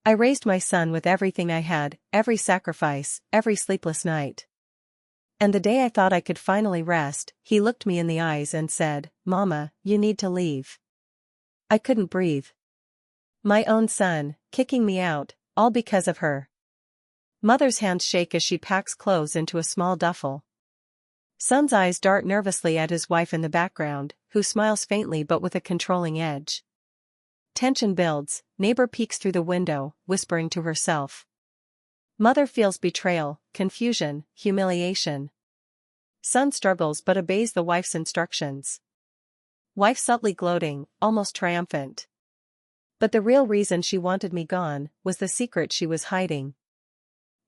I raised my son with everything I had, every sacrifice, every sleepless night. And the day I thought I could finally rest, he looked me in the eyes and said, "Mama, you need to leave." I couldn't breathe. My own son, kicking me out, all because of her. Mother's hands shake as she packs clothes into a small duffel. Son's eyes dart nervously at his wife in the background, who smiles faintly but with a controlling edge. Tension builds, neighbor peeks through the window, whispering to herself. Mother feels betrayal, confusion, humiliation. Son struggles but obeys the wife's instructions. Wife subtly gloating, almost triumphant. But the real reason she wanted me gone was the secret she was hiding.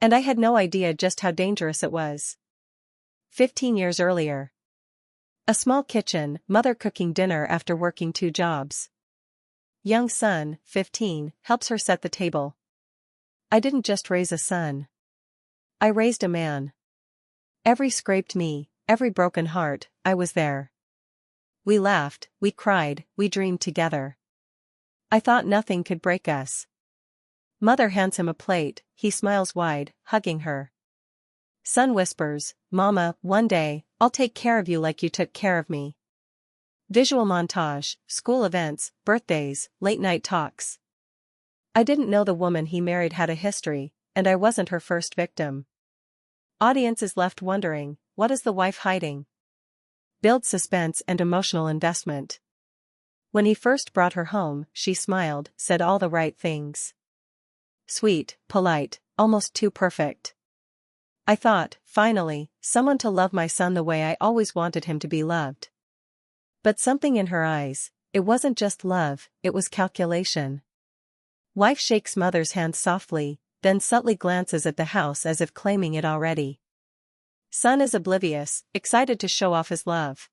And I had no idea just how dangerous it was. 15 years earlier. A small kitchen, mother cooking dinner after working 2 jobs. Young son, 15, helps her set the table. I didn't just raise a son. I raised a man. Every scraped knee, every broken heart, I was there. We laughed, we cried, we dreamed together. I thought nothing could break us. Mother hands him a plate, he smiles wide, hugging her. Son whispers, "Mama, one day, I'll take care of you like you took care of me." Visual montage, school events, birthdays, late-night talks. I didn't know the woman he married had a history, and I wasn't her first victim. Audience is left wondering, what is the wife hiding? Build suspense and emotional investment. When he first brought her home, she smiled, said all the right things. Sweet, polite, almost too perfect. I thought, finally, someone to love my son the way I always wanted him to be loved. But something in her eyes, it wasn't just love, it was calculation. Wife shakes mother's hand softly, then subtly glances at the house as if claiming it already. Son is oblivious, excited to show off his love.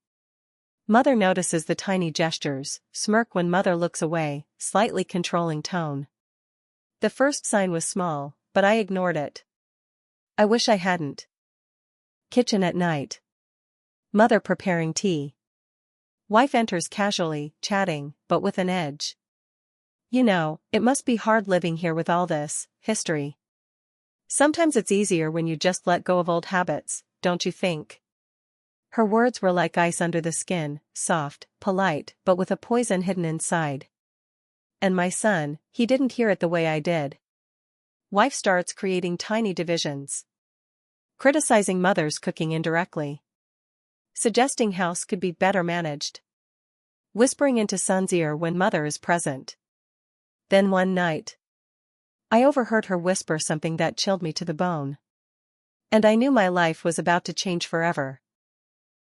Mother notices the tiny gestures, smirk when mother looks away, slightly controlling tone. The first sign was small, but I ignored it. I wish I hadn't. Kitchen at night. Mother preparing tea. Wife enters casually, chatting, but with an edge. You know, it must be hard living here with all this history. Sometimes it's easier when you just let go of old habits, don't you think? Her words were like ice under the skin, soft, polite, but with a poison hidden inside. And my son, he didn't hear it the way I did. Wife starts creating tiny divisions. Criticizing mother's cooking indirectly. Suggesting house could be better managed. Whispering into son's ear when mother is present. Then one night, I overheard her whisper something that chilled me to the bone. And I knew my life was about to change forever.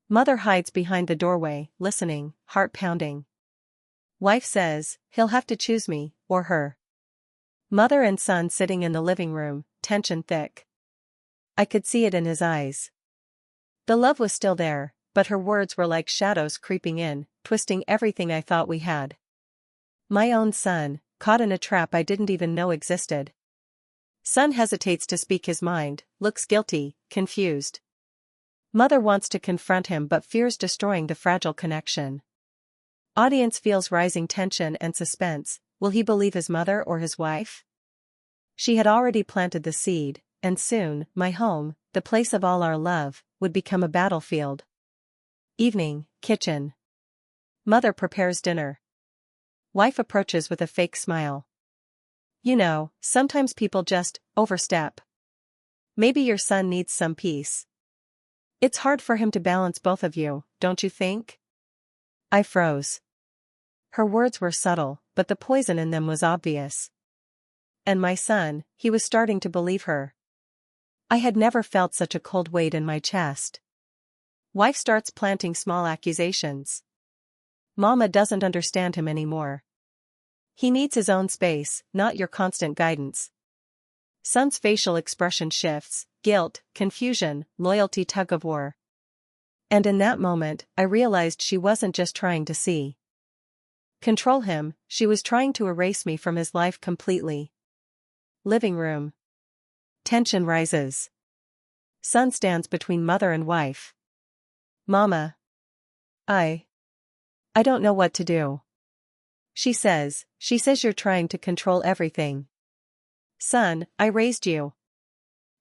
Mother hides behind the doorway, listening, heart pounding. Wife says, "He'll have to choose me, or her." Mother and son sitting in the living room, tension thick. I could see it in his eyes. The love was still there, but her words were like shadows creeping in, twisting everything I thought we had. My own son, caught in a trap I didn't even know existed. Son hesitates to speak his mind, looks guilty, confused. Mother wants to confront him but fears destroying the fragile connection. Audience feels rising tension and suspense. Will he believe his mother or his wife? She had already planted the seed, and soon, my home, the place of all our love, would become a battlefield. Evening, kitchen. Mother prepares dinner. Wife approaches with a fake smile. You know, sometimes people just overstep. Maybe your son needs some peace. It's hard for him to balance both of you, don't you think? I froze. Her words were subtle, but the poison in them was obvious. And my son, he was starting to believe her. I had never felt such a cold weight in my chest. Wife starts planting small accusations. Mama doesn't understand him anymore. He needs his own space, not your constant guidance. Son's facial expression shifts, guilt, confusion, loyalty tug-of-war. And in that moment, I realized she wasn't just trying to control him, she was trying to erase me from his life completely. Living room. Tension rises. Son stands between mother and wife. Mama. I don't know what to do. She says you're trying to control everything. Son, I raised you.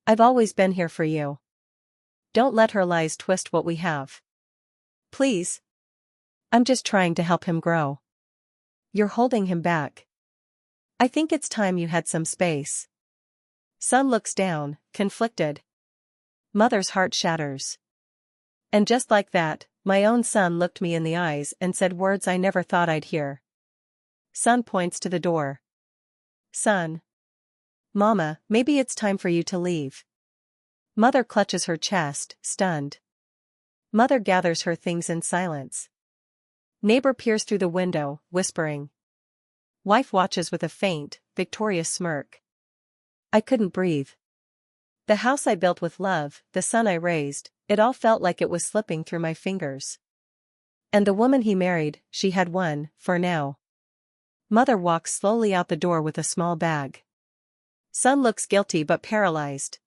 I've always been here for you. Don't let her lies twist what we have. Please. I'm just trying to help him grow. You're holding him back. I think it's time you had some space. Son looks down, conflicted. Mother's heart shatters. And just like that, my own son looked me in the eyes and said words I never thought I'd hear. Son points to the door. Son. Mama, maybe it's time for you to leave. Mother clutches her chest, stunned. Mother gathers her things in silence. Neighbor peers through the window, whispering. Wife watches with a faint, victorious smirk. I couldn't breathe. The house I built with love, the son I raised, it all felt like it was slipping through my fingers. And the woman he married, she had won, for now. Mother walks slowly out the door with a small bag. Son looks guilty but paralyzed.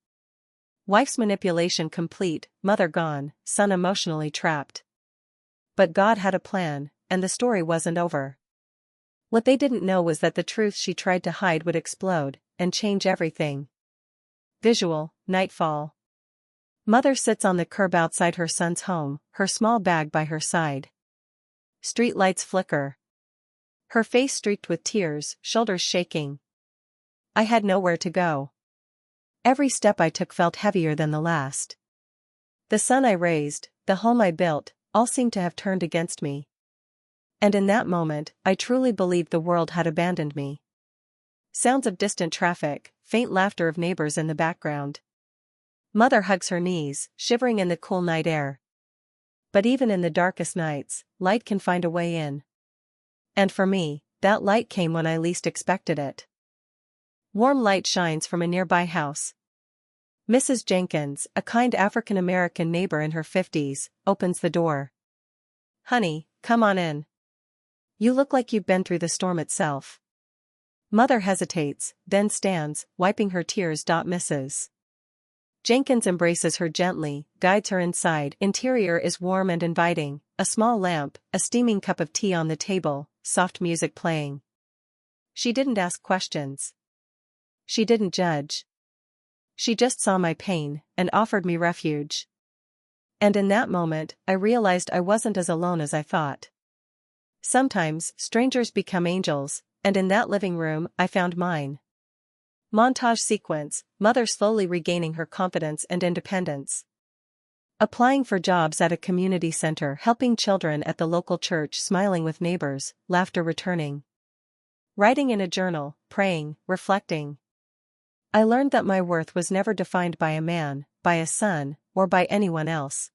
Wife's manipulation complete, mother gone, son emotionally trapped. But God had a plan, and the story wasn't over. What they didn't know was that the truth she tried to hide would explode, and change everything. Visual, nightfall. Mother sits on the curb outside her son's home, her small bag by her side. Street lights flicker. Her face streaked with tears, shoulders shaking. I had nowhere to go. Every step I took felt heavier than the last. The son I raised, the home I built, all seemed to have turned against me. And in that moment, I truly believed the world had abandoned me. Sounds of distant traffic, faint laughter of neighbors in the background. Mother hugs her knees, shivering in the cool night air. But even in the darkest nights, light can find a way in. And for me, that light came when I least expected it. Warm light shines from a nearby house. Mrs. Jenkins, a kind African-American neighbor in her 50s, opens the door. Honey, come on in. You look like you've been through the storm itself. Mother hesitates, then stands, wiping her tears. Mrs. Jenkins embraces her gently, guides her inside. Interior is warm and inviting, a small lamp, a steaming cup of tea on the table, soft music playing. She didn't ask questions. She didn't judge. She just saw my pain, and offered me refuge. And in that moment, I realized I wasn't as alone as I thought. Sometimes, strangers become angels, and in that living room, I found mine. Montage sequence, mother slowly regaining her confidence and independence. Applying for jobs at a community center, helping children at the local church, smiling with neighbors, laughter returning. Writing in a journal, praying, reflecting. I learned that my worth was never defined by a man, by a son, or by anyone else.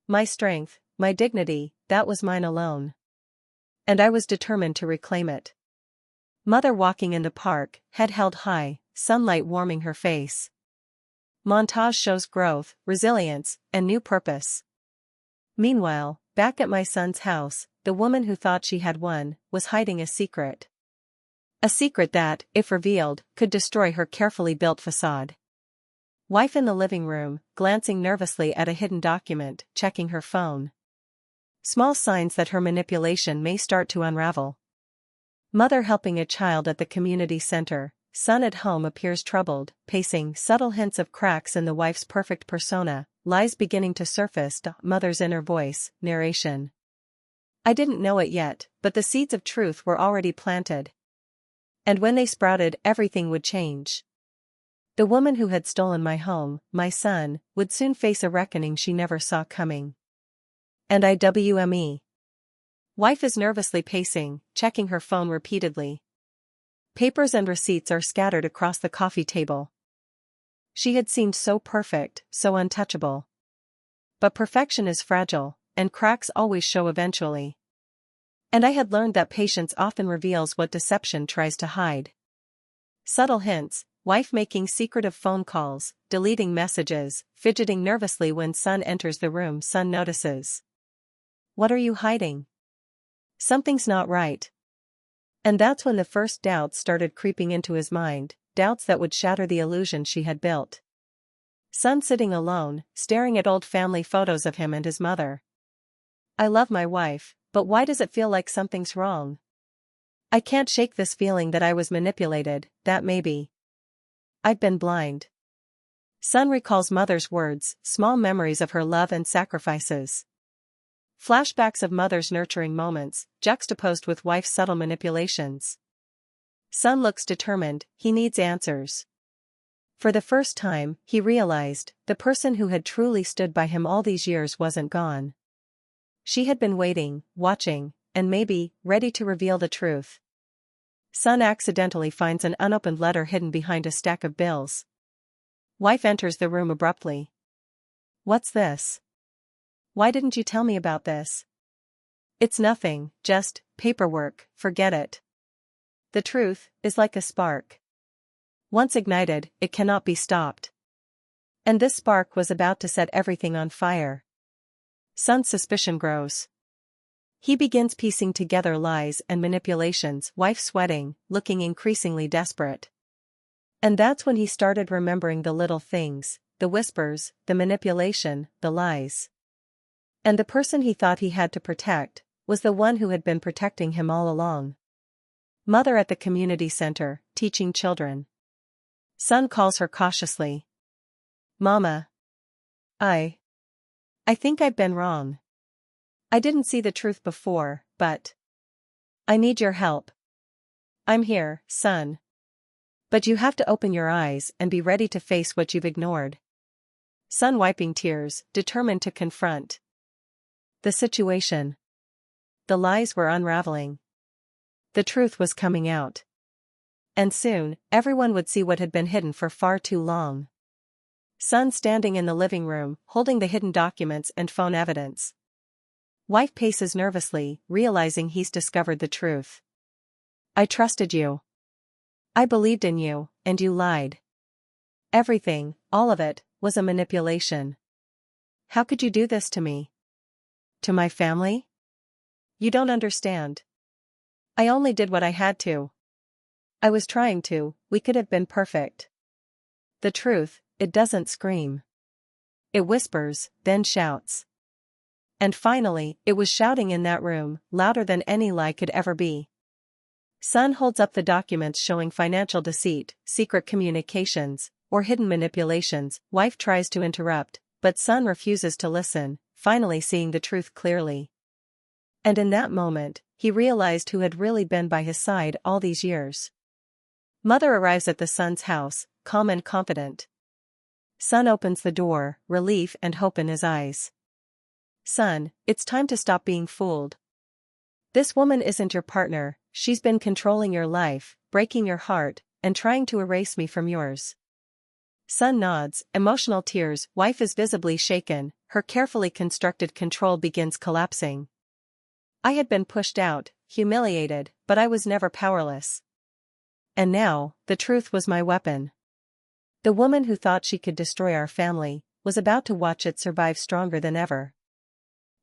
My strength, my dignity, that was mine alone. And I was determined to reclaim it. Mother walking in the park, head held high, sunlight warming her face. Montage shows growth, resilience, and new purpose. Meanwhile, back at my son's house, the woman who thought she had won, was hiding a secret. A secret that, if revealed, could destroy her carefully built facade. Wife in the living room, glancing nervously at a hidden document, checking her phone. Small signs that her manipulation may start to unravel. Mother helping a child at the community center, son at home appears troubled, pacing, subtle hints of cracks in the wife's perfect persona, lies beginning to surface. Mother's inner voice, narration. I didn't know it yet, but the seeds of truth were already planted. And when they sprouted, everything would change. The woman who had stolen my home, my son, would soon face a reckoning she never saw coming. And IWME. Wife is nervously pacing, checking her phone repeatedly. Papers and receipts are scattered across the coffee table. She had seemed so perfect, so untouchable. But perfection is fragile, and cracks always show eventually. And I had learned that patience often reveals what deception tries to hide. Subtle hints, wife making secretive phone calls, deleting messages, fidgeting nervously when son enters the room. Son notices. What are you hiding? Something's not right. And that's when the first doubts started creeping into his mind, doubts that would shatter the illusion she had built. Son sitting alone, staring at old family photos of him and his mother. I love my wife, but why does it feel like something's wrong? I can't shake this feeling that I was manipulated, that maybe I've been blind. Son recalls mother's words, small memories of her love and sacrifices. Flashbacks of mother's nurturing moments, juxtaposed with wife's subtle manipulations. Son looks determined, he needs answers. For the first time, he realized, the person who had truly stood by him all these years wasn't gone. She had been waiting, watching, and maybe, ready to reveal the truth. Son accidentally finds an unopened letter hidden behind a stack of bills. Wife enters the room abruptly. What's this? Why didn't you tell me about this? It's nothing, just paperwork, forget it. The truth is like a spark. Once ignited, it cannot be stopped. And this spark was about to set everything on fire. Son's suspicion grows. He begins piecing together lies and manipulations, wife sweating, looking increasingly desperate. And that's when he started remembering the little things, the whispers, the manipulation, the lies. And the person he thought he had to protect was the one who had been protecting him all along. Mother at the community center, teaching children. Son calls her cautiously. Mama. I think I've been wrong. I didn't see the truth before, but I need your help. I'm here, son. But you have to open your eyes and be ready to face what you've ignored. Son wiping tears, determined to confront the situation. The lies were unraveling. The truth was coming out. And soon, everyone would see what had been hidden for far too long. Son standing in the living room, holding the hidden documents and phone evidence. Wife paces nervously, realizing he's discovered the truth. I trusted you. I believed in you, and you lied. Everything, all of it, was a manipulation. How could you do this to me? To my family? You don't understand. I only did what I had to. I was trying to, we could have been perfect. The truth, it doesn't scream. It whispers, then shouts. And finally, it was shouting in that room, louder than any lie could ever be. Son holds up the documents showing financial deceit, secret communications, or hidden manipulations. Wife tries to interrupt, but son refuses to listen, finally seeing the truth clearly. And in that moment, he realized who had really been by his side all these years. Mother arrives at the son's house, calm and confident. Son opens the door, relief and hope in his eyes. Son, it's time to stop being fooled. This woman isn't your partner, she's been controlling your life, breaking your heart, and trying to erase me from yours. Son nods, emotional tears. Wife is visibly shaken, her carefully constructed control begins collapsing. I had been pushed out, humiliated, but I was never powerless. And now, the truth was my weapon. The woman who thought she could destroy our family was about to watch it survive stronger than ever.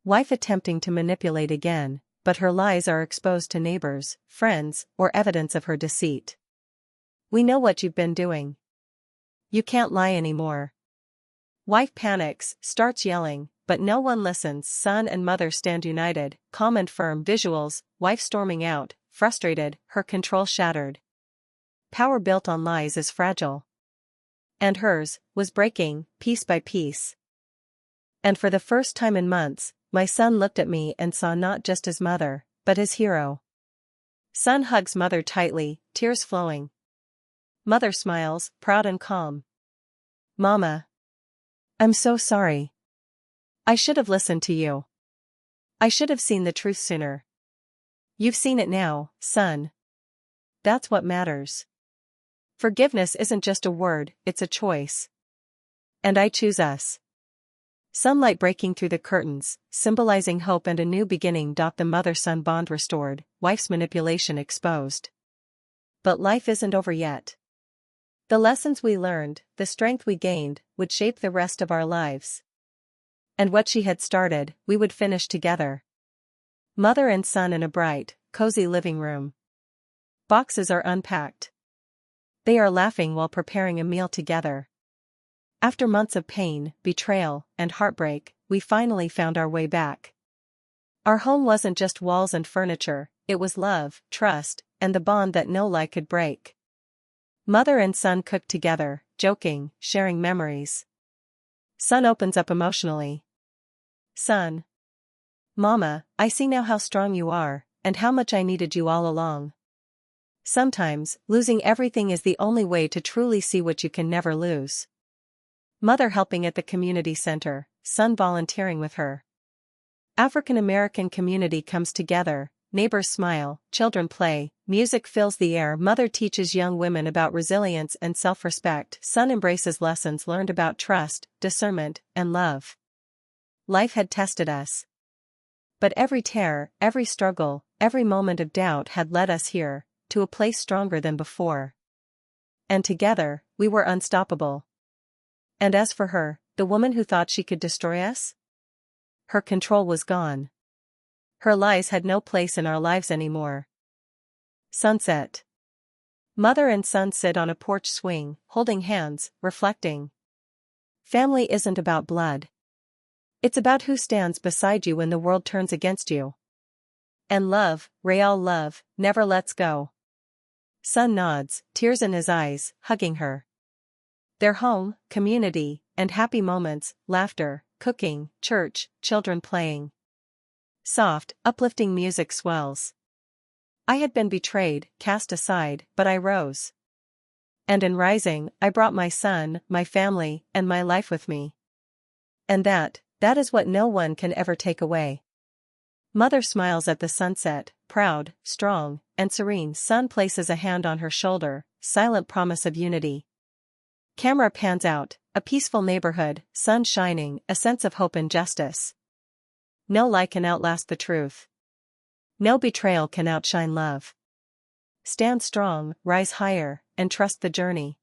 Wife attempting to manipulate again, but her lies are exposed to neighbors, friends, or evidence of her deceit. We know what you've been doing. You can't lie anymore. Wife panics, starts yelling, but no one listens. Son and mother stand united, calm and firm. Visuals, wife storming out, frustrated, her control shattered. Power built on lies is fragile. And hers was breaking, piece by piece. And for the first time in months, my son looked at me and saw not just his mother, but his hero. Son hugs mother tightly, tears flowing. Mother smiles, proud and calm. Mama. I'm so sorry. I should have listened to you. I should have seen the truth sooner. You've seen it now, son. That's what matters. Forgiveness isn't just a word, it's a choice. And I choose us. Sunlight breaking through the curtains, symbolizing hope and a new beginning. The mother-son bond restored, wife's manipulation exposed. But life isn't over yet. The lessons we learned, the strength we gained, would shape the rest of our lives. And what she had started, we would finish together. Mother and son in a bright, cozy living room. Boxes are unpacked. They are laughing while preparing a meal together. After months of pain, betrayal, and heartbreak, we finally found our way back. Our home wasn't just walls and furniture, it was love, trust, and the bond that no lie could break. Mother and son cook together, joking, sharing memories. Son opens up emotionally. Son. Mama, I see now how strong you are, and how much I needed you all along. Sometimes, losing everything is the only way to truly see what you can never lose. Mother helping at the community center, son volunteering with her. African American community comes together, neighbors smile, children play, music fills the air. Mother teaches young women about resilience and self-respect. Son embraces lessons learned about trust, discernment, and love. Life had tested us. But every tear, every struggle, every moment of doubt had led us here, to a place stronger than before. And together, we were unstoppable. And as for her, the woman who thought she could destroy us? Her control was gone. Her lies had no place in our lives anymore. Sunset. Mother and son sit on a porch swing, holding hands, reflecting. Family isn't about blood. It's about who stands beside you when the world turns against you. And love, real love, never lets go. Son nods, tears in his eyes, hugging her. Their home, community, and happy moments, laughter, cooking, church, children playing. Soft, uplifting music swells. I had been betrayed, cast aside, but I rose. And in rising, I brought my son, my family, and my life with me. And that is what no one can ever take away. Mother smiles at the sunset, proud, strong, and serene. Son places a hand on her shoulder, silent promise of unity. Camera pans out, a peaceful neighborhood, sun shining, a sense of hope and justice. No lie can outlast the truth. No betrayal can outshine love. Stand strong, rise higher, and trust the journey.